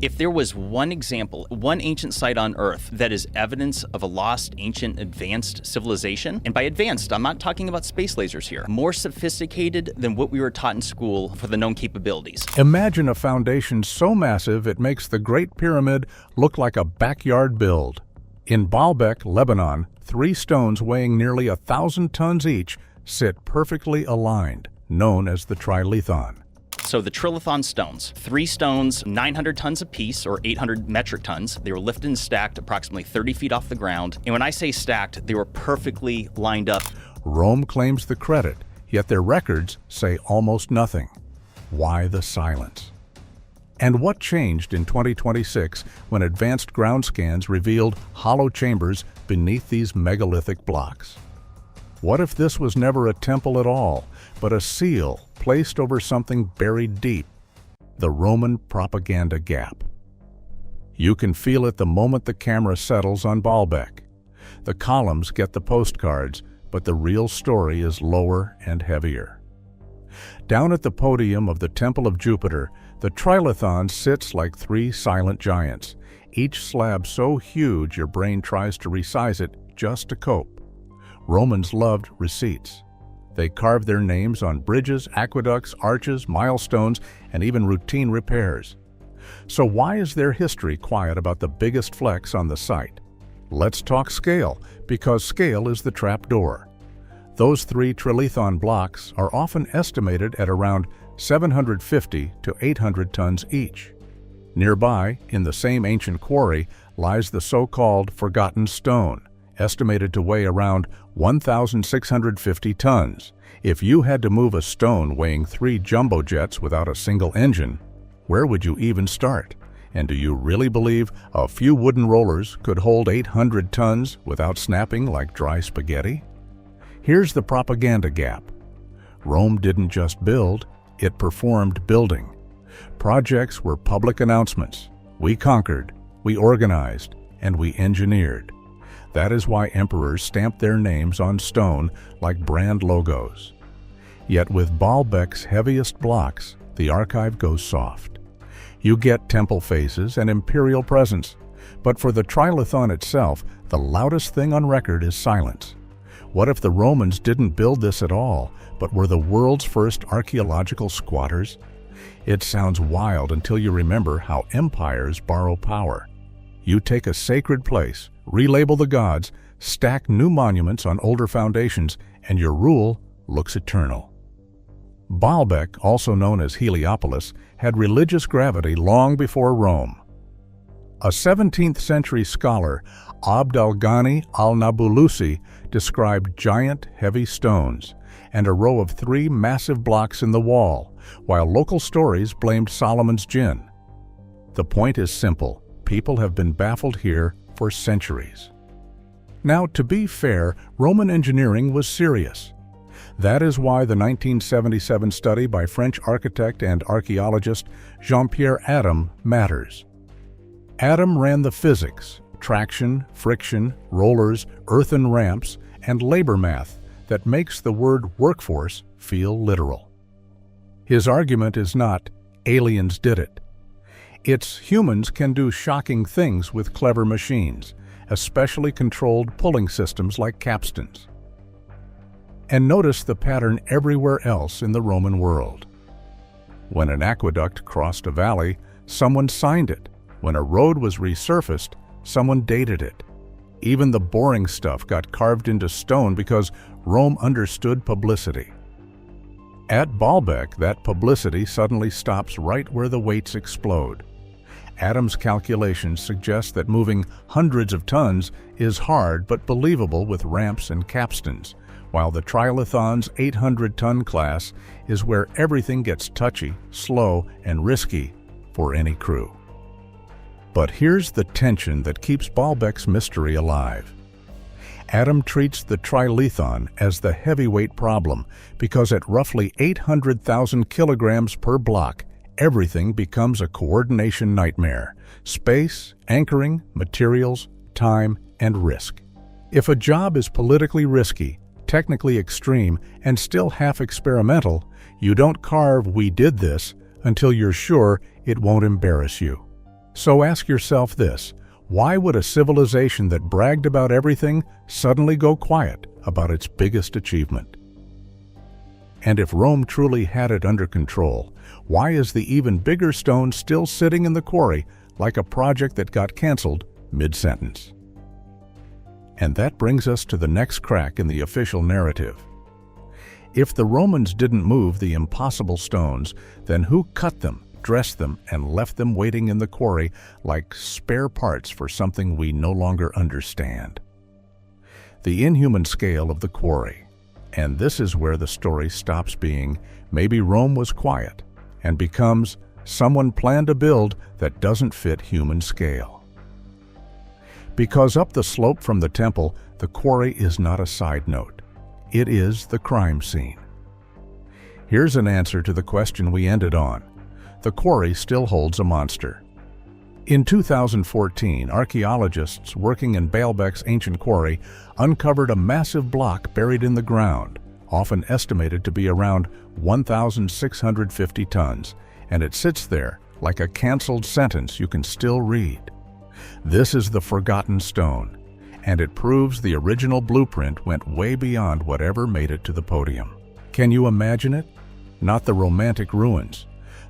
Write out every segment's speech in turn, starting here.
If there was one example, one ancient site on Earth that is evidence of a lost, ancient, advanced civilization, and by advanced, I'm not talking about space lasers here, more sophisticated than what we were taught in school for the known capabilities. Imagine a foundation so massive it makes the Great Pyramid look like a backyard build. In Baalbek, Lebanon, 3 stones weighing nearly 1,000 tons each sit perfectly aligned, known as the Trilithon. So the Trilithon stones, 3 stones, 900 tons apiece, or 800 metric tons. They were lifted and stacked approximately 30 feet off the ground. And when I say stacked, they were perfectly lined up. Rome claims the credit, yet their records say almost nothing. Why the silence? And what changed in 2026 when advanced ground scans revealed hollow chambers beneath these megalithic blocks? What if this was never a temple at all, but a seal placed over something buried deep? The Roman propaganda gap. You can feel it the moment the camera settles on Baalbek. The columns get the postcards, but the real story is lower and heavier. Down at the podium of the Temple of Jupiter, the Trilithon sits like 3 silent giants, each slab so huge your brain tries to resize it just to cope. Romans loved receipts. They carved their names on bridges, aqueducts, arches, milestones, and even routine repairs. So why is their history quiet about the biggest flex on the site? Let's talk scale, because scale is the trap door. Those 3 Trilithon blocks are often estimated at around 750 to 800 tons each. Nearby, in the same ancient quarry, lies the so-called Forgotten Stone, estimated to weigh around 1,650 tons. If you had to move a stone weighing 3 jumbo jets without a single engine, where would you even start? And do you really believe a few wooden rollers could hold 800 tons without snapping like dry spaghetti? Here's the propaganda gap. Rome didn't just build, it performed building. Projects were public announcements. We conquered, we organized, and we engineered. That is why emperors stamped their names on stone like brand logos. Yet with Baalbek's heaviest blocks, the archive goes soft. You get temple phases and imperial presence, but for the Trilithon itself, the loudest thing on record is silence. What if the Romans didn't build this at all, but were the world's first archaeological squatters? It sounds wild until you remember how empires borrow power. You take a sacred place, relabel the gods, stack new monuments on older foundations, and your rule looks eternal. Baalbek, also known as Heliopolis, had religious gravity long before Rome. A 17th century scholar, Abd al-Ghani al-Nabulusi, described giant, heavy stones and a row of 3 massive blocks in the wall, while local stories blamed Solomon's gin. The point is simple. People have been baffled here for centuries. Now, to be fair, Roman engineering was serious. That is why the 1977 study by French architect and archaeologist Jean-Pierre Adam matters. Adam ran the physics, traction, friction, rollers, earthen ramps, and labor math that makes the word workforce feel literal. His argument is not, aliens did it. It's humans can do shocking things with clever machines, especially controlled pulling systems like capstans. And notice the pattern everywhere else in the Roman world. When an aqueduct crossed a valley, someone signed it. When a road was resurfaced, someone dated it. Even the boring stuff got carved into stone because Rome understood publicity. At Baalbek, that publicity suddenly stops right where the weights explode. Adam's calculations suggest that moving hundreds of tons is hard but believable with ramps and capstans, while the Trilithon's 800-ton class is where everything gets touchy, slow, and risky for any crew. But here's the tension that keeps Baalbek's mystery alive. Adam treats the Trilithon as the heavyweight problem because at roughly 800,000 kilograms per block, everything becomes a coordination nightmare: space, anchoring, materials, time, and risk. If a job is politically risky, technically extreme, and still half experimental, you don't carve "we did this" until you're sure it won't embarrass you. So ask yourself this: why would a civilization that bragged about everything suddenly go quiet about its biggest achievement? And if Rome truly had it under control, why is the even bigger stone still sitting in the quarry like a project that got canceled mid-sentence? And that brings us to the next crack in the official narrative. If the Romans didn't move the impossible stones, then who cut them, dressed them, and left them waiting in the quarry like spare parts for something we no longer understand? The inhuman scale of the quarry. And this is where the story stops being maybe Rome was quiet and becomes someone planned a build that doesn't fit human scale. Because up the slope from the temple, the quarry is not a side note. It is the crime scene. Here's an answer to the question we ended on. The quarry still holds a monster. In 2014, archaeologists working in Baalbek's ancient quarry uncovered a massive block buried in the ground, often estimated to be around 1,650 tons, and it sits there like a canceled sentence you can still read. This is the Forgotten Stone, and it proves the original blueprint went way beyond whatever made it to the podium. Can you imagine it? Not the romantic ruins.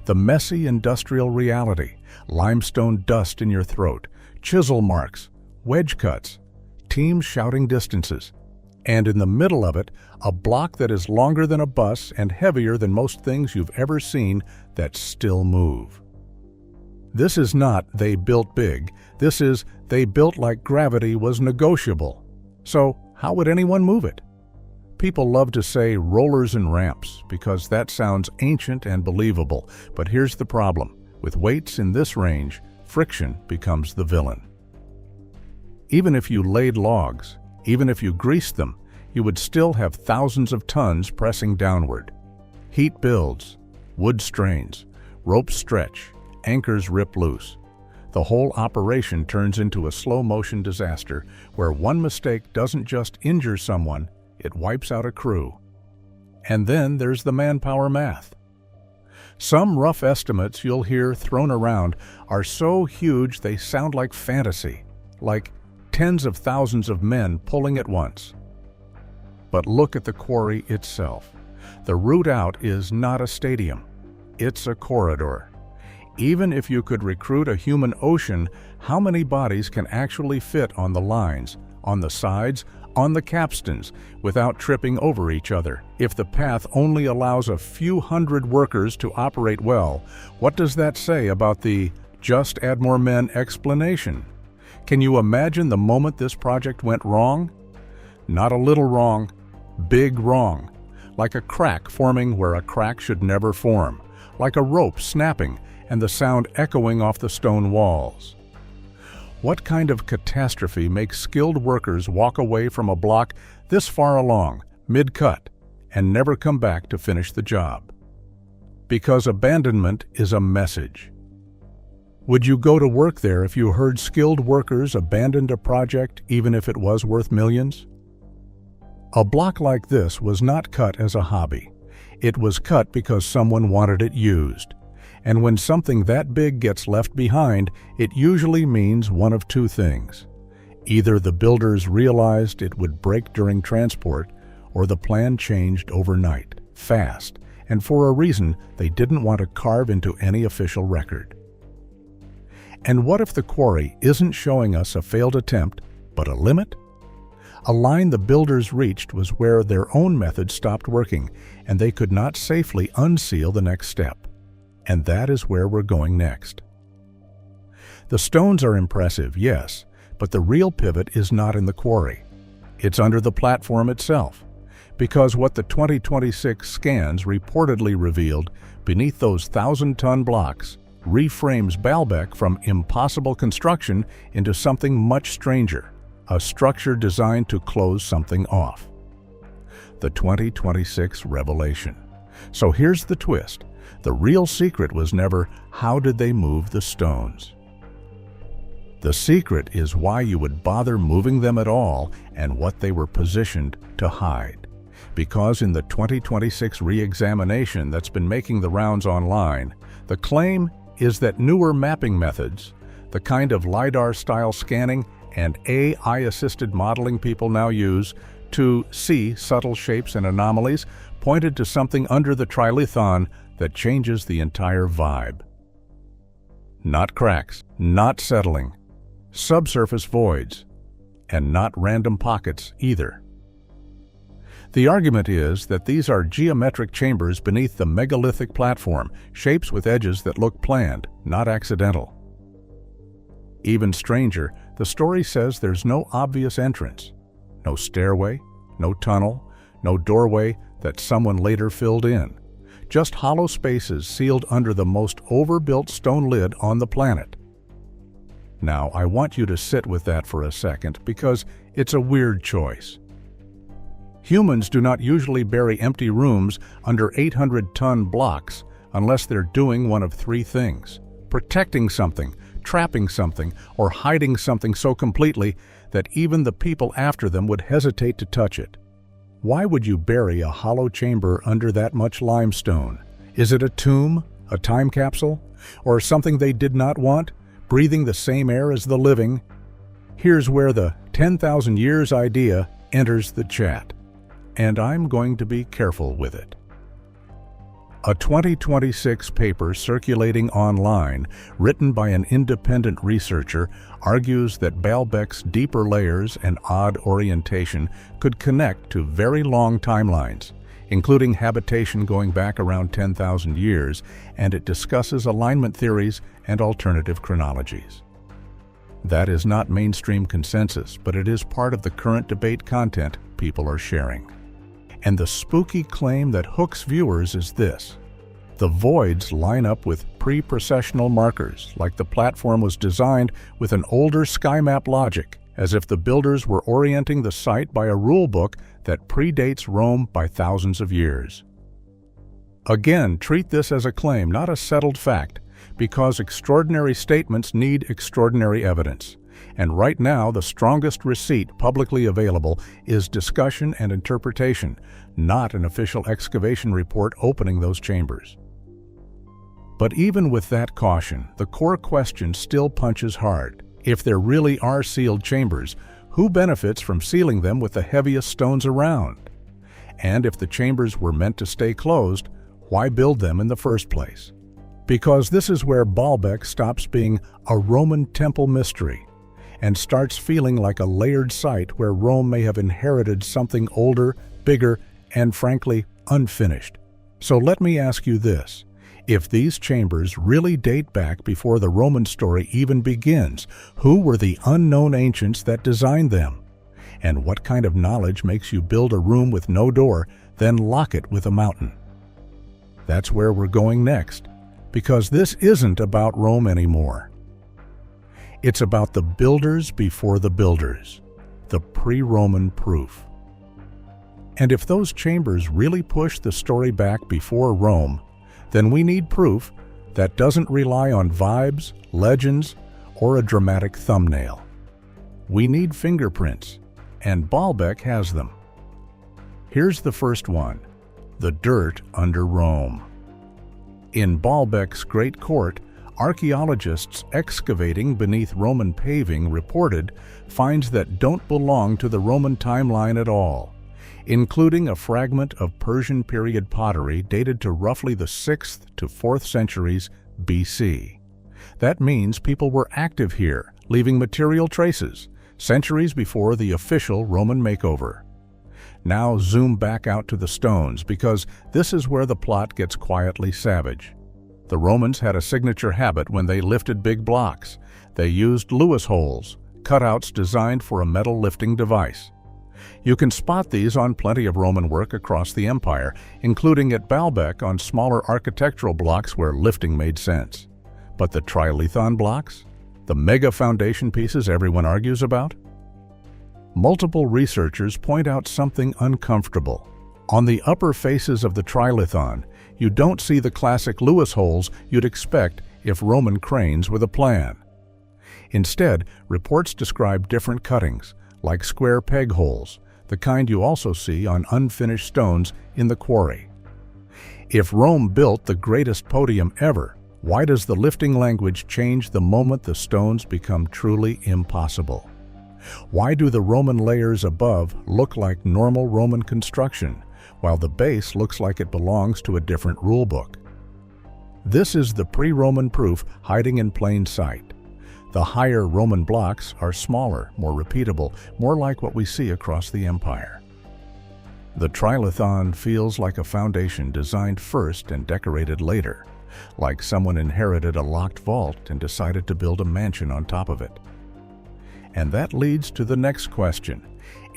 The messy industrial reality, limestone dust in your throat, chisel marks, wedge cuts, teams shouting distances, and in the middle of it, a block that is longer than a bus and heavier than most things you've ever seen that still move. This is not they built big, this is they built like gravity was negotiable. So how would anyone move it? People love to say rollers and ramps because that sounds ancient and believable, but here's the problem. With weights in this range, friction becomes the villain. Even if you laid logs, even if you greased them, you would still have thousands of tons pressing downward. Heat builds, wood strains, ropes stretch, anchors rip loose. The whole operation turns into a slow-motion disaster where one mistake doesn't just injure someone, it wipes out a crew. And then there's the manpower math. Some rough estimates you'll hear thrown around are so huge they sound like fantasy, like tens of thousands of men pulling at once. But look at the quarry itself. The route out is not a stadium, it's a corridor. Even if you could recruit a human ocean, how many bodies can actually fit on the lines, on the sides, on the capstans, without tripping over each other? If the path only allows a few hundred workers to operate well, what does that say about the "just add more men" explanation? Can you imagine the moment this project went wrong? Not a little wrong, big wrong. Like a crack forming where a crack should never form. Like a rope snapping and the sound echoing off the stone walls. What kind of catastrophe makes skilled workers walk away from a block this far along, mid-cut, and never come back to finish the job? Because abandonment is a message. Would you go to work there if you heard skilled workers abandoned a project even if it was worth millions? A block like this was not cut as a hobby. It was cut because someone wanted it used. And when something that big gets left behind, it usually means one of two things. Either the builders realized it would break during transport, or the plan changed overnight, fast, and for a reason they didn't want to carve into any official record. And what if the quarry isn't showing us a failed attempt, but a limit? A line the builders reached was where their own method stopped working, and they could not safely unseal the next step. And that is where we're going next. The stones are impressive, yes, but the real pivot is not in the quarry. It's under the platform itself. Because what the 2026 scans reportedly revealed beneath those 1,000-ton blocks reframes Baalbek from impossible construction into something much stranger, a structure designed to close something off. The 2026 revelation. So here's the twist. The real secret was never how did they move the stones. The secret is why you would bother moving them at all and what they were positioned to hide. Because in the 2026 re-examination that's been making the rounds online, the claim is that newer mapping methods, the kind of LiDAR-style scanning and AI-assisted modeling people now use to see subtle shapes and anomalies, pointed to something under the Trilithon that changes the entire vibe. Not cracks, not settling, subsurface voids, and not random pockets either. The argument is that these are geometric chambers beneath the megalithic platform, shapes with edges that look planned, not accidental. Even stranger, the story says there's no obvious entrance. No stairway, no tunnel, no doorway that someone later filled in. Just hollow spaces sealed under the most overbuilt stone lid on the planet. Now, I want you to sit with that for a second because it's a weird choice. Humans do not usually bury empty rooms under 800-ton blocks unless they're doing one of three things: protecting something, trapping something, or hiding something so completely that even the people after them would hesitate to touch it. Why would you bury a hollow chamber under that much limestone? Is it a tomb, a time capsule, or something they did not want, breathing the same air as the living? Here's where the 10,000 years idea enters the chat, and I'm going to be careful with it. A 2026 paper circulating online, written by an independent researcher, argues that Baalbek's deeper layers and odd orientation could connect to very long timelines, including habitation going back around 10,000 years, and it discusses alignment theories and alternative chronologies. That is not mainstream consensus, but it is part of the current debate content people are sharing. And the spooky claim that hooks viewers is this: the voids line up with pre-precessional markers, like the platform was designed with an older sky map logic, as if the builders were orienting the site by a rule book that predates Rome by thousands of years. Again, treat this as a claim, not a settled fact, because extraordinary statements need extraordinary evidence. And right now, the strongest receipt publicly available is discussion and interpretation, not an official excavation report opening those chambers. But even with that caution, the core question still punches hard. If there really are sealed chambers, who benefits from sealing them with the heaviest stones around? And if the chambers were meant to stay closed, why build them in the first place? Because this is where Baalbek stops being a Roman temple mystery and starts feeling like a layered site where Rome may have inherited something older, bigger, and frankly, unfinished. So let me ask you this: if these chambers really date back before the Roman story even begins, who were the unknown ancients that designed them? And what kind of knowledge makes you build a room with no door, then lock it with a mountain? That's where we're going next, because this isn't about Rome anymore. It's about the builders before the builders, the pre-Roman proof. And if those chambers really push the story back before Rome, then we need proof that doesn't rely on vibes, legends, or a dramatic thumbnail. We need fingerprints, and Baalbek has them. Here's the first one: the dirt under Rome. In Baalbek's Great Court, archaeologists excavating beneath Roman paving reported finds that don't belong to the Roman timeline at all, including a fragment of Persian period pottery dated to roughly the 6th to 4th centuries BC. That means people were active here, leaving material traces, centuries before the official Roman makeover. Now zoom back out to the stones, because this is where the plot gets quietly savage. The Romans had a signature habit when they lifted big blocks. They used Lewis holes, cutouts designed for a metal lifting device. You can spot these on plenty of Roman work across the empire, including at Baalbek on smaller architectural blocks where lifting made sense. But the Trilithon blocks? The mega foundation pieces everyone argues about? Multiple researchers point out something uncomfortable. On the upper faces of the Trilithon, you don't see the classic Lewis holes you'd expect if Roman cranes were the plan. Instead, reports describe different cuttings, like square peg holes, the kind you also see on unfinished stones in the Quarry. If Rome built the greatest podium ever, Why does the lifting language change the moment the stones become truly impossible? Why do the Roman layers above look like normal Roman construction, while the base looks like it belongs to a different rulebook? This is the pre-Roman proof hiding in plain sight. The higher Roman blocks are smaller, more repeatable, more like what we see across the empire. The Trilithon feels like a foundation designed first and decorated later, like someone inherited a locked vault and decided to build a mansion on top of it. And that leads to the next question.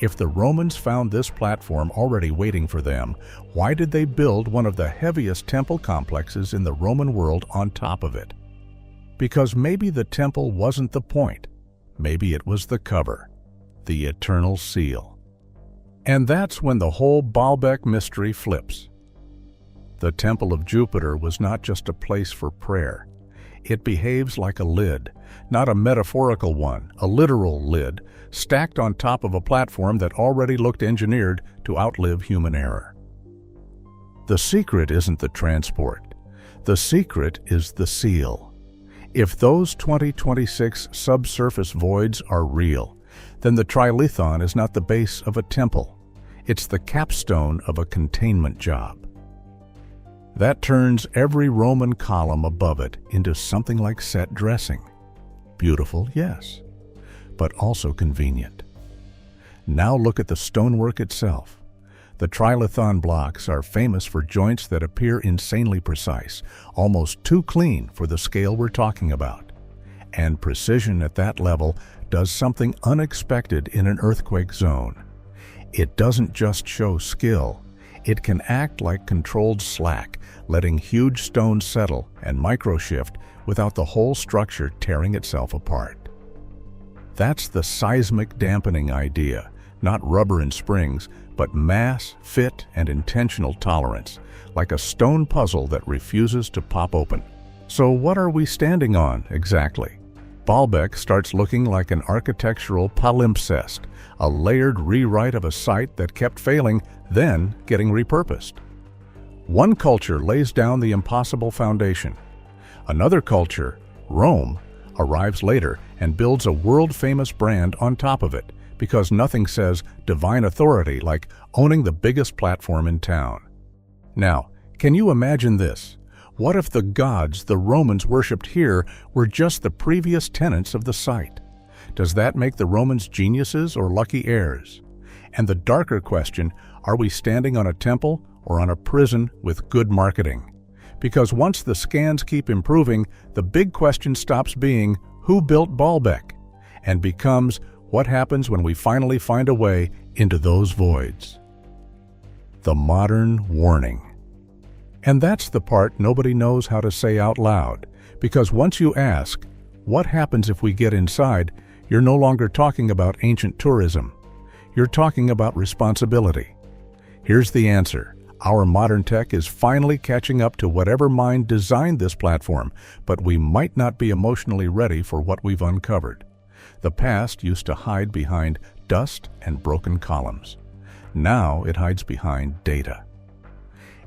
If the Romans found this platform already waiting for them, why did they build one of the heaviest temple complexes in the Roman world on top of it? Because maybe the temple wasn't the point. Maybe it was the cover, the eternal seal. And that's when the whole Baalbek mystery flips. The Temple of Jupiter was not just a place for prayer. It behaves like a lid, not a metaphorical one, a literal lid, stacked on top of a platform that already looked engineered to outlive human error. The secret isn't the transport. The secret is the seal. If those 2026 subsurface voids are real, then the Trilithon is not the base of a temple. It's the capstone of a containment job. That turns every Roman column above it into something like set dressing. Beautiful, yes, but also convenient. Now look at the stonework itself. The Trilithon blocks are famous for joints that appear insanely precise, almost too clean for the scale we're talking about. And precision at that level does something unexpected in an earthquake zone. It doesn't just show skill. It can act like controlled slack, letting huge stones settle and microshift without the whole structure tearing itself apart. That's the seismic dampening idea, not rubber and springs, but mass, fit, and intentional tolerance, like a stone puzzle that refuses to pop open. So what are we standing on exactly? Baalbek starts looking like an architectural palimpsest, a layered rewrite of a site that kept failing, then getting repurposed. One culture lays down the impossible foundation. Another culture, Rome, arrives later and builds a world-famous brand on top of it, because nothing says divine authority like owning the biggest platform in town. Now, can you imagine this? What if the gods the Romans worshipped here were just the previous tenants of the site? Does that make the Romans geniuses or lucky heirs? And the darker question, are we standing on a temple or on a prison with good marketing? Because once the scans keep improving, the big question stops being, who built Baalbek? And becomes, what happens when we finally find a way into those voids? The modern warning. And that's the part nobody knows how to say out loud, because once you ask, what happens if we get inside, you're no longer talking about ancient tourism. You're talking about responsibility. Here's the answer. Our modern tech is finally catching up to whatever mind designed this platform, but we might not be emotionally ready for what we've uncovered. The past used to hide behind dust and broken columns. Now it hides behind data.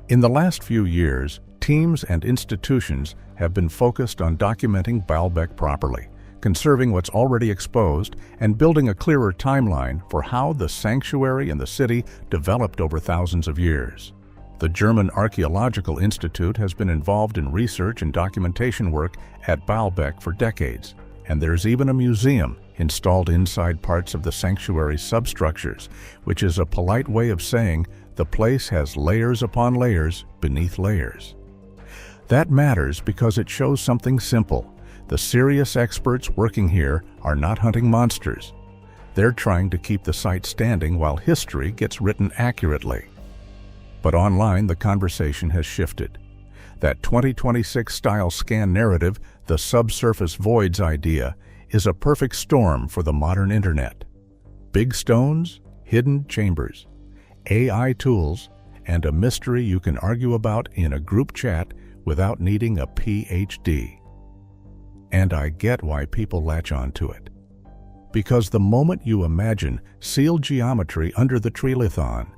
In the last few years, teams and institutions have been focused on documenting Baalbek properly, conserving what's already exposed, and building a clearer timeline for how the sanctuary and the city developed over thousands of years. The German Archaeological Institute has been involved in research and documentation work at Baalbek for decades, and there's even a museum installed inside parts of the sanctuary substructures, which is a polite way of saying the place has layers upon layers beneath layers. That matters because it shows something simple. The serious experts working here are not hunting monsters. They're trying to keep the site standing while history gets written accurately. But online, the conversation has shifted. That 2026 style scan narrative, the subsurface voids idea, is a perfect storm for the modern internet. Big stones, hidden chambers, AI tools, and a mystery you can argue about in a group chat without needing a PhD. And I get why people latch on to it. Because the moment you imagine sealed geometry under the Trilithon,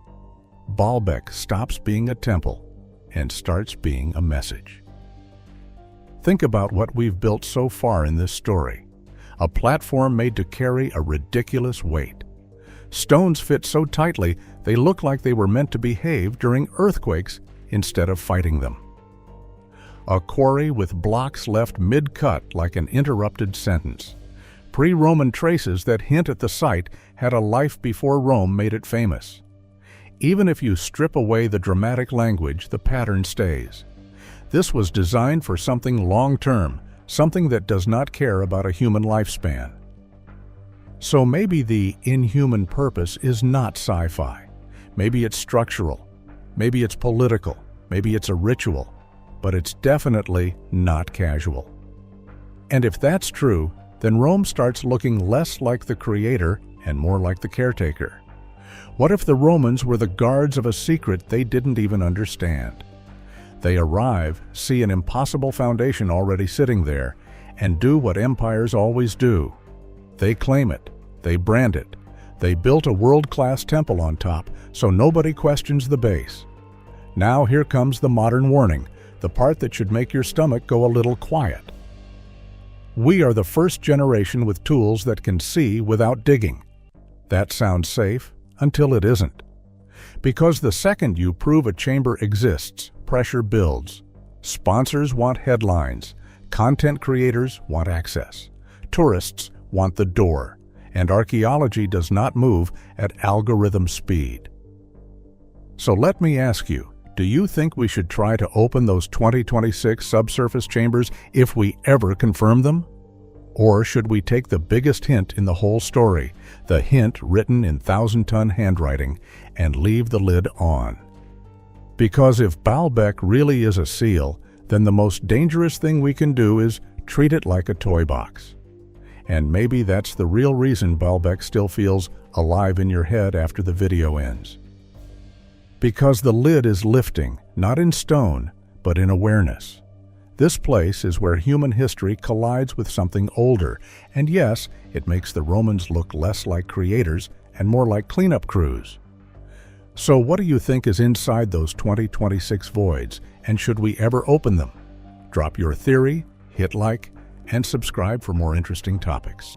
Baalbek stops being a temple and starts being a message. Think about what we've built so far in this story. A platform made to carry a ridiculous weight. Stones fit so tightly they look like they were meant to behave during earthquakes instead of fighting them. A quarry with blocks left mid-cut like an interrupted sentence. Pre-Roman traces that hint at the site had a life before Rome made it famous. Even if you strip away the dramatic language, the pattern stays. This was designed for something long-term, something that does not care about a human lifespan. So maybe the inhuman purpose is not sci-fi. Maybe it's structural. Maybe it's political. Maybe it's a ritual. But it's definitely not casual. And if that's true, then Rome starts looking less like the creator and more like the caretaker. What if the Romans were the guards of a secret they didn't even understand? They arrive, see an impossible foundation already sitting there, and do what empires always do. They claim it, they brand it, they built a world-class temple on top so nobody questions the base. Now here comes the modern warning, the part that should make your stomach go a little quiet. We are the first generation with tools that can see without digging. That sounds safe until it isn't. Because the second you prove a chamber exists, pressure builds. Sponsors want headlines, content creators want access, tourists want the door, and archaeology does not move at algorithm speed. So let me ask you, do you think we should try to open those 2026 subsurface chambers if we ever confirm them? Or should we take the biggest hint in the whole story, the hint written in 1,000-ton handwriting, and leave the lid on? Because if Baalbek really is a seal, then the most dangerous thing we can do is treat it like a toy box. And maybe that's the real reason Baalbek still feels alive in your head after the video ends. Because the lid is lifting, not in stone, but in awareness. This place is where human history collides with something older, and yes, it makes the Romans look less like creators and more like cleanup crews. So what do you think is inside those 2026 voids, and should we ever open them? Drop your theory, hit like, and subscribe for more interesting topics.